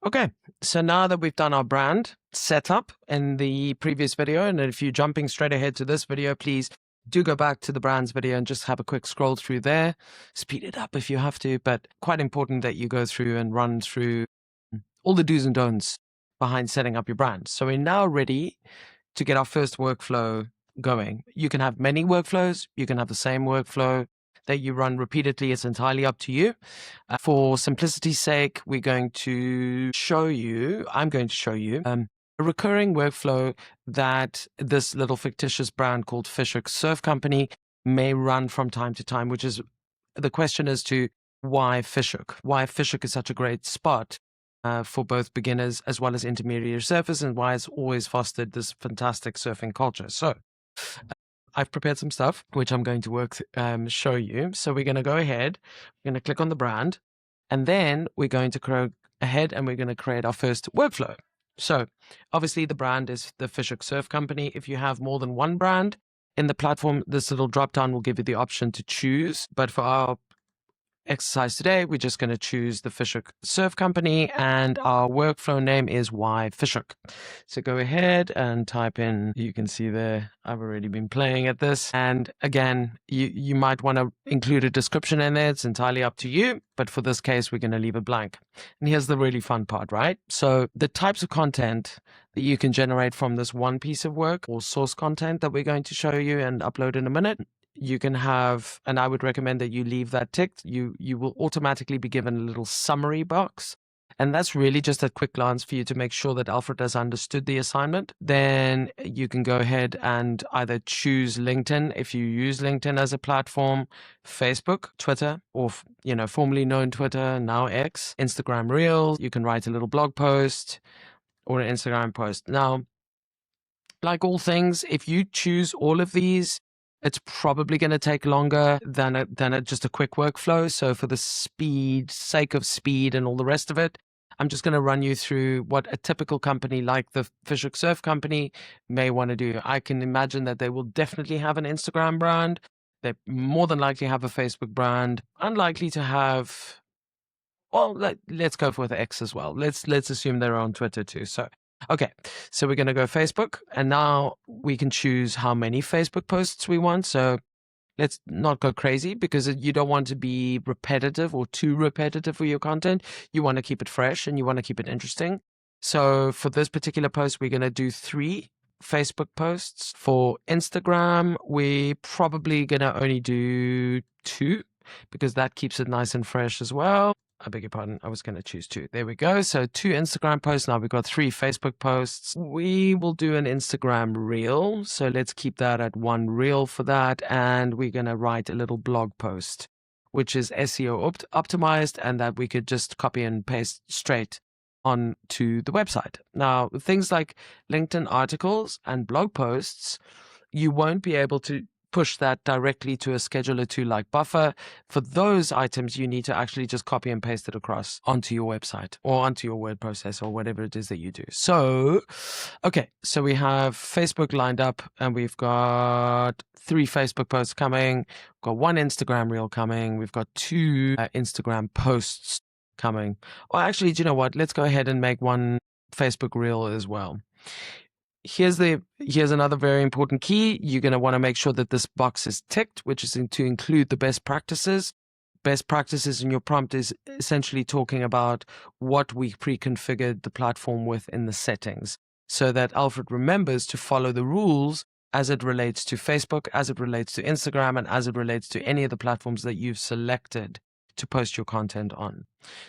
Okay, so now that we've done our brand setup in the previous video, and if you're jumping straight ahead to this video, please do go back to the brands video and just have a quick scroll through there. Speed it up if you have to, but quite important that you go through and run through all the do's and don'ts behind setting up your brand. So we're now ready to get our first workflow going. You can have many workflows. You can have the same workflow that you run repeatedly. It's entirely up to you. For simplicity's sake, I'm going to show you a recurring workflow that this little fictitious brand called Fish Hoek Surf Company may run from time to time, which is the question as to why Fish Hoek? Why Fish Hoek is such a great spot for both beginners as well as intermediate surfers, and why it's always fostered this fantastic surfing culture. So I've prepared some stuff, which I'm going to show you. So we're going to go ahead, we're going to click on the brand, and then we're going to go ahead and we're going to create our first workflow. So obviously the brand is the Fish Hoek Surf Company. If you have more than one brand in the platform, this little drop down will give you the option to choose. But for our exercise today, we're just going to choose the Fish Hoek Surf Company, and our workflow name is Why Fish Hoek. So go ahead and type in, you can see there, I've already been playing at this. And again, you might want to include a description in there. It's entirely up to you. But for this case, we're going to leave it blank. And here's the really fun part, right? So the types of content that you can generate from this one piece of work, or source content that we're going to show you and upload in a minute, you can have, and I would recommend that you leave that ticked. You will automatically be given a little summary box. And that's really just a quick glance for you to make sure that Alfrid has understood the assignment. Then you can go ahead and either choose LinkedIn if you use LinkedIn as a platform, Facebook, Twitter, or formerly known Twitter, now X, Instagram Reels. You can write a little blog post or an Instagram post. Now, like all things, if you choose all of these, it's probably going to take longer than just a quick workflow. So for the sake of speed and all the rest of it, I'm just going to run you through what a typical company like the Fish Hoek Surf Company may want to do. I can imagine that they will definitely have an Instagram brand. They more than likely have a Facebook brand. Unlikely to have, well, let's go for the X as well. Let's assume they're on Twitter too. So okay, so we're going to go Facebook, and now we can choose how many Facebook posts we want. So let's not go crazy, because you don't want to be repetitive or too repetitive for your content. You want to keep it fresh and you want to keep it interesting. So for this particular post, we're going to do 3 Facebook posts. For Instagram, we're probably going to only do 2, because that keeps it nice and fresh as well. I beg your pardon, I was going to choose 2. There we go. So 2 Instagram posts. Now we've got 3 Facebook posts. We will do an Instagram reel. So let's keep that at 1 reel for that. And we're going to write a little blog post, which is SEO optimized, and that we could just copy and paste straight onto the website. Now, things like LinkedIn articles and blog posts, you won't be able to push that directly to a scheduler tool like Buffer. For those items, you need to actually just copy and paste it across onto your website or onto your word processor or whatever it is that you do. So, okay, so we have Facebook lined up, and we've got 3 Facebook posts coming. We've got 1 Instagram reel coming. We've got 2 Instagram posts coming. Or actually, do you know what? Let's go ahead and make 1 Facebook reel as well. Here's another very important key. You're going to want to make sure that this box is ticked, which is to include the best practices. Best practices in your prompt is essentially talking about what we pre-configured the platform with in the settings, so that Alfrid remembers to follow the rules as it relates to Facebook, as it relates to Instagram, and as it relates to any of the platforms that you've selected to post your content on.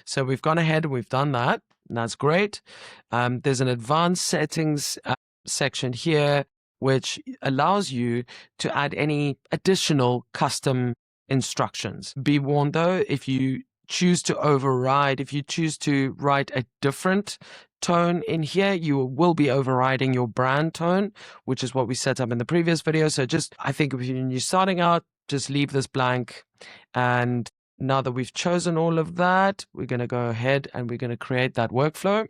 So we've gone ahead and we've done that. And that's great. There's an advanced settings section here, which allows you to add any additional custom instructions. Be warned though, if you choose to write a different tone in here, you will be overriding your brand tone, which is what we set up in the previous video. So I think when you're starting out, just leave this blank. And now that we've chosen all of that, we're going to go ahead and we're going to create that workflow.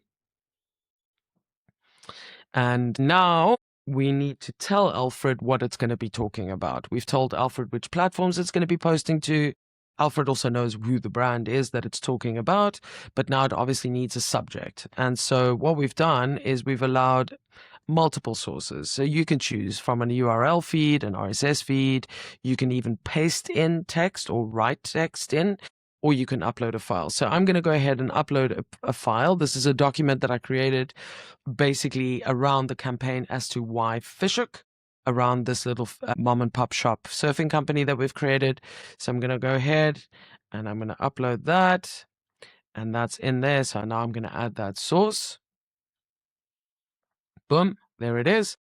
And now we need to tell Alfrid what it's going to be talking about. We've told Alfrid which platforms it's going to be posting to. Alfrid also knows who the brand is that it's talking about, but now it obviously needs a subject. And so what we've done is we've allowed multiple sources. So you can choose from an URL feed, an RSS feed. You can even paste in text or write text in, or you can upload a file. So I'm going to go ahead and upload a file. This is a document that I created basically around the campaign as to why Fish Hook, around this little mom and pop shop surfing company that we've created. So I'm going to go ahead and I'm going to upload that, and that's in there. So now I'm going to add that source. Boom, there it is.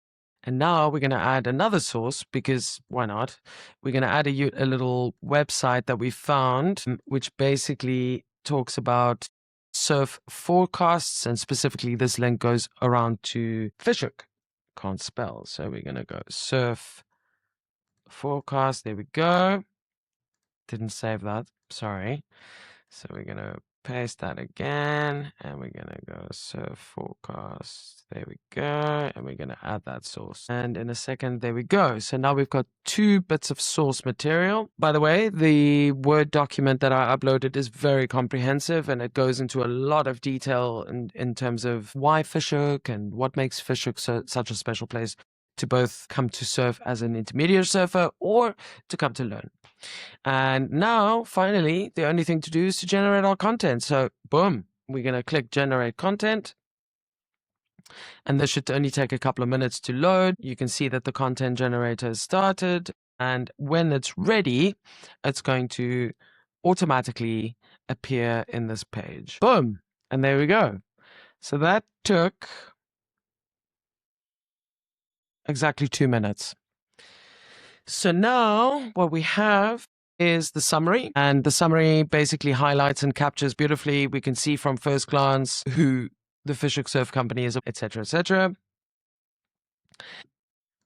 And now we're going to add another source, because why not? We're going to add a little website that we found, which basically talks about surf forecasts, and specifically this link goes around to Fish Hook. Can't spell, so we're going to go surf forecast. There we go. Didn't save that, sorry. So we're going to paste that again, and we're going to go surf forecast. There we go. And we're going to add that source. And in a second, there we go. So now we've got 2 bits of source material. By the way, the Word document that I uploaded is very comprehensive, and it goes into a lot of detail in terms of why Fish Hook and what makes Fish Hook such a special place to both come to surf as an intermediate surfer or to come to learn. And now, finally, the only thing to do is to generate our content. So, boom, we're going to click Generate Content. And this should only take a couple of minutes to load. You can see that the content generator has started. And when it's ready, it's going to automatically appear in this page. Boom. And there we go. So that took exactly 2 minutes. So now what we have is the summary, and the summary basically highlights and captures beautifully. We can see from first glance who the Fish Hook Surf Company is, etc., etc.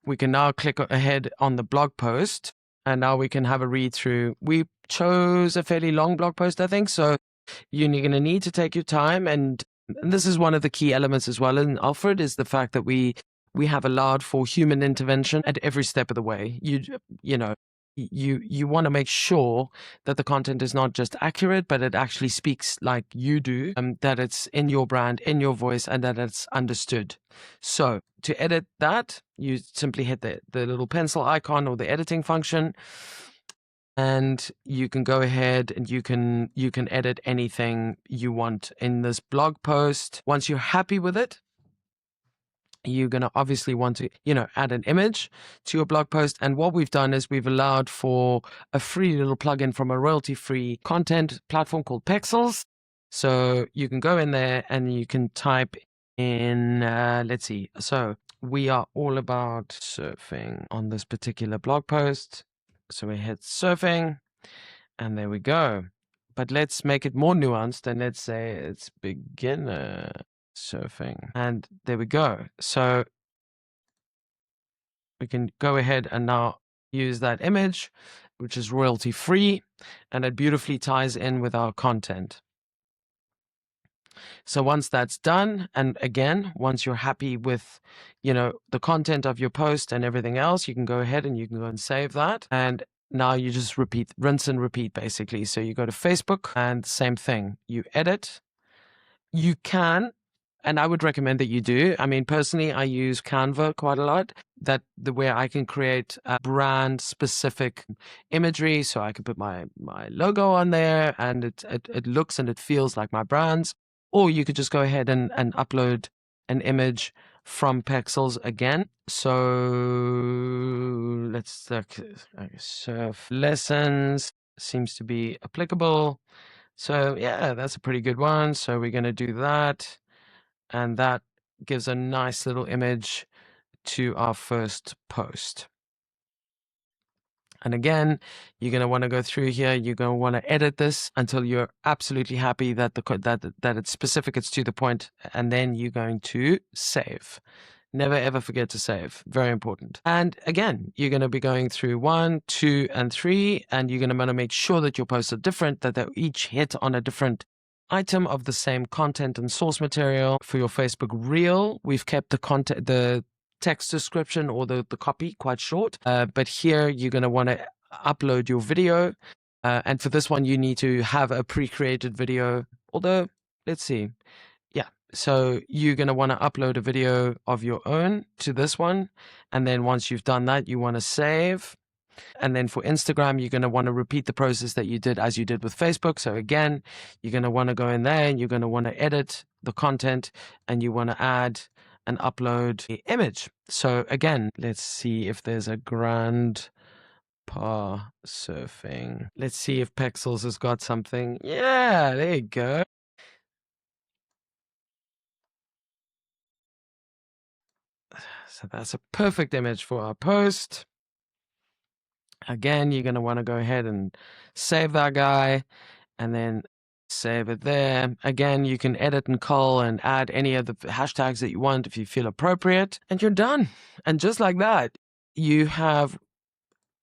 We can now click ahead on the blog post, and now we can have a read through. We chose a fairly long blog post, I think, so you're going to need to take your time, and this is one of the key elements as well in Alfrid, is the fact that we have allowed for human intervention at every step of the way. You want to make sure that the content is not just accurate, but it actually speaks like you do, that it's in your brand, in your voice, and that it's understood. So to edit that, you simply hit the little pencil icon or the editing function, and you can go ahead and you can edit anything you want in this blog post. Once you're happy with it, you're going to obviously want to, add an image to your blog post. And what we've done is we've allowed for a free little plugin from a royalty-free content platform called Pexels. So you can go in there and you can type in, let's see. So we are all about surfing on this particular blog post. So we hit surfing, and there we go. But let's make it more nuanced, and let's say it's beginner surfing, and there we go. So we can go ahead and now use that image, which is royalty free, and it beautifully ties in with our content. So once that's done, and again, once you're happy with, the content of your post and everything else, you can go ahead and you can go and save that. And now you just rinse and repeat, basically. So you go to Facebook, and same thing. You edit. You can, and I would recommend that you do. I mean, personally, I use Canva quite a lot. Where I can create a brand specific imagery, so I can put my logo on there, and it looks and it feels like my brand's. Or you could just go ahead and upload an image from Pexels again. So let's look. Surf lessons seems to be applicable. So yeah, that's a pretty good one. So we're going to do that. And that gives a nice little image to our first post. And again, you're going to want to go through here. You're going to want to edit this until you're absolutely happy that that it's specific, it's to the point, and then you're going to save. Never ever forget to save. Very important. And again, you're going to be going through 1, 2, and 3, and you're going to want to make sure that your posts are different, that they each hit on a different item of the same content and source material. For your Facebook reel, we've kept the text description or the copy quite short, but here you're going to want to upload your video, And for this one, you need to have a pre-created video. Although, let's see. Yeah. So you're going to want to upload a video of your own to this one. And then once you've done that, you want to save. And then for Instagram, you're going to want to repeat the process that you did as you did with Facebook. So again, you're going to want to go in there and you're going to want to edit the content and you want to add and upload the image. So again, let's see if there's a grand par surfing. Let's see if Pexels has got something. Yeah, there you go. So that's a perfect image for our post. Again, you're going to want to go ahead and save that guy and then save it there. Again, you can edit and cull and add any of the hashtags that you want if you feel appropriate, and you're done. And just like that, you have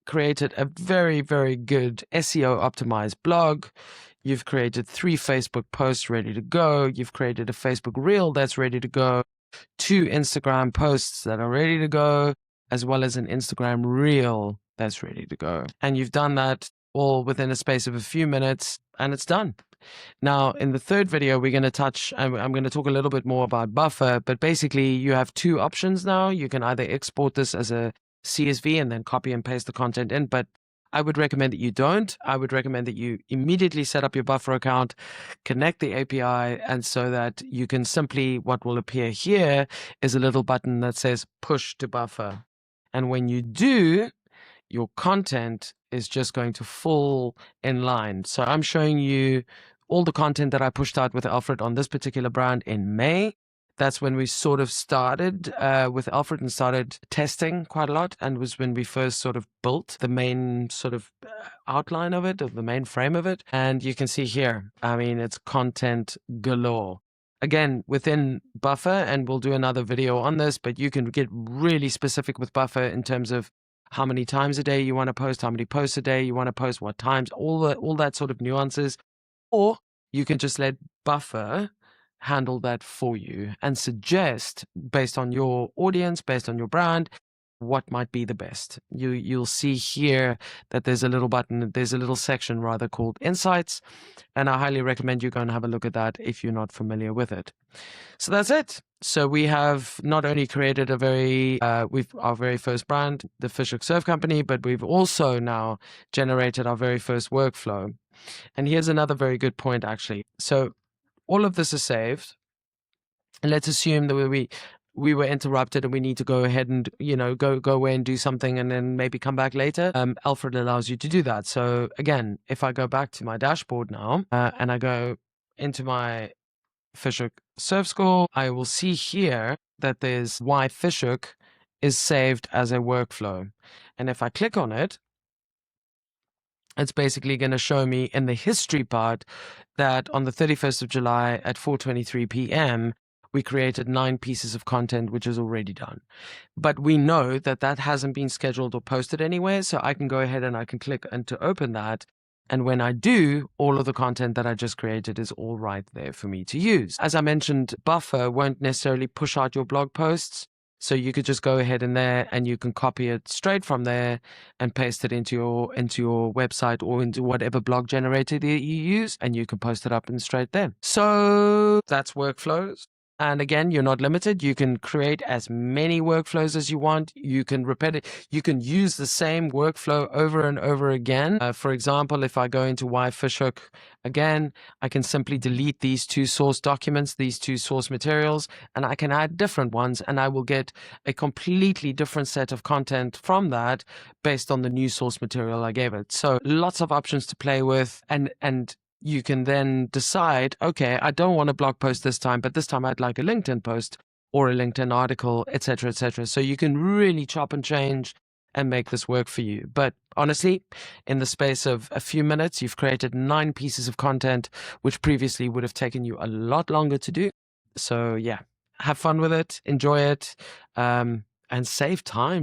created a very, very good SEO optimized blog. You've created 3 Facebook posts ready to go. You've created a Facebook reel that's ready to go, 2 Instagram posts that are ready to go, as well as an Instagram reel that's ready to go. And you've done that all within a space of a few minutes, and it's done. Now, in the third video, we're going to touch, I'm going to talk a little bit more about buffer, but basically you have 2 options now. You can either export this as a CSV and then copy and paste the content in, but I would recommend that you don't. I would recommend that you immediately set up your buffer account, connect the API, and so that you can simply, what will appear here is a little button that says push to buffer. And when you do, your content is just going to fall in line. So I'm showing you all the content that I pushed out with Alfrid on this particular brand in May. That's when we sort of started with Alfrid and started testing quite a lot, and was when we first sort of built the main sort of outline of it, or the main frame of it. And you can see here, I mean, it's content galore. Again, within buffer, and we'll do another video on this, but you can get really specific with buffer in terms of how many times a day you want to post, how many posts a day you want to post, what times, all that sort of nuances. Or you can just let buffer handle that for you and suggest, based on your audience, based on your brand, what might be the best. You'll see here that there's a little section rather called Insights, and I highly recommend you go and have a look at that if you're not familiar with it. So that's it. So we have not only created our very first brand, the Fish Hoek Surf Company, but we've also now generated our very first workflow. And here's another very good point, actually. So all of this is saved. And let's assume that we were interrupted and we need to go ahead and, go away and do something and then maybe come back later. Alfrid allows you to do that. So again, if I go back to my dashboard now and I go into my Fish Hoek Surf Co, I will see here that there's why Fish Hoek is saved as a workflow. And if I click on it, it's basically going to show me in the history part that on the 31st of July at 4:23 p.m., we created 9 pieces of content, which is already done. But we know that that hasn't been scheduled or posted anywhere, so I can go ahead and I can click and to open that. And when I do, all of the content that I just created is all right there for me to use. As I mentioned, buffer won't necessarily push out your blog posts. So you could just go ahead in there and you can copy it straight from there and paste it into your website or into whatever blog generator that you use, and you can post it up and straight there. So that's workflows. And again, you're not limited. You can create as many workflows as you want. You can repeat it. You can use the same workflow over and over again. For example, if I go into Why Fish Hook again, I can simply delete these 2 source documents, these 2 source materials, and I can add different ones, and I will get a completely different set of content from that based on the new source material I gave it. So lots of options to play with, and you can then decide, okay, I don't want a blog post this time, but this time I'd like a LinkedIn post or a LinkedIn article, etc., etc. So you can really chop and change and make this work for you. But honestly, in the space of a few minutes, you've created 9 pieces of content, which previously would have taken you a lot longer to do. So yeah, have fun with it, enjoy it, and save time.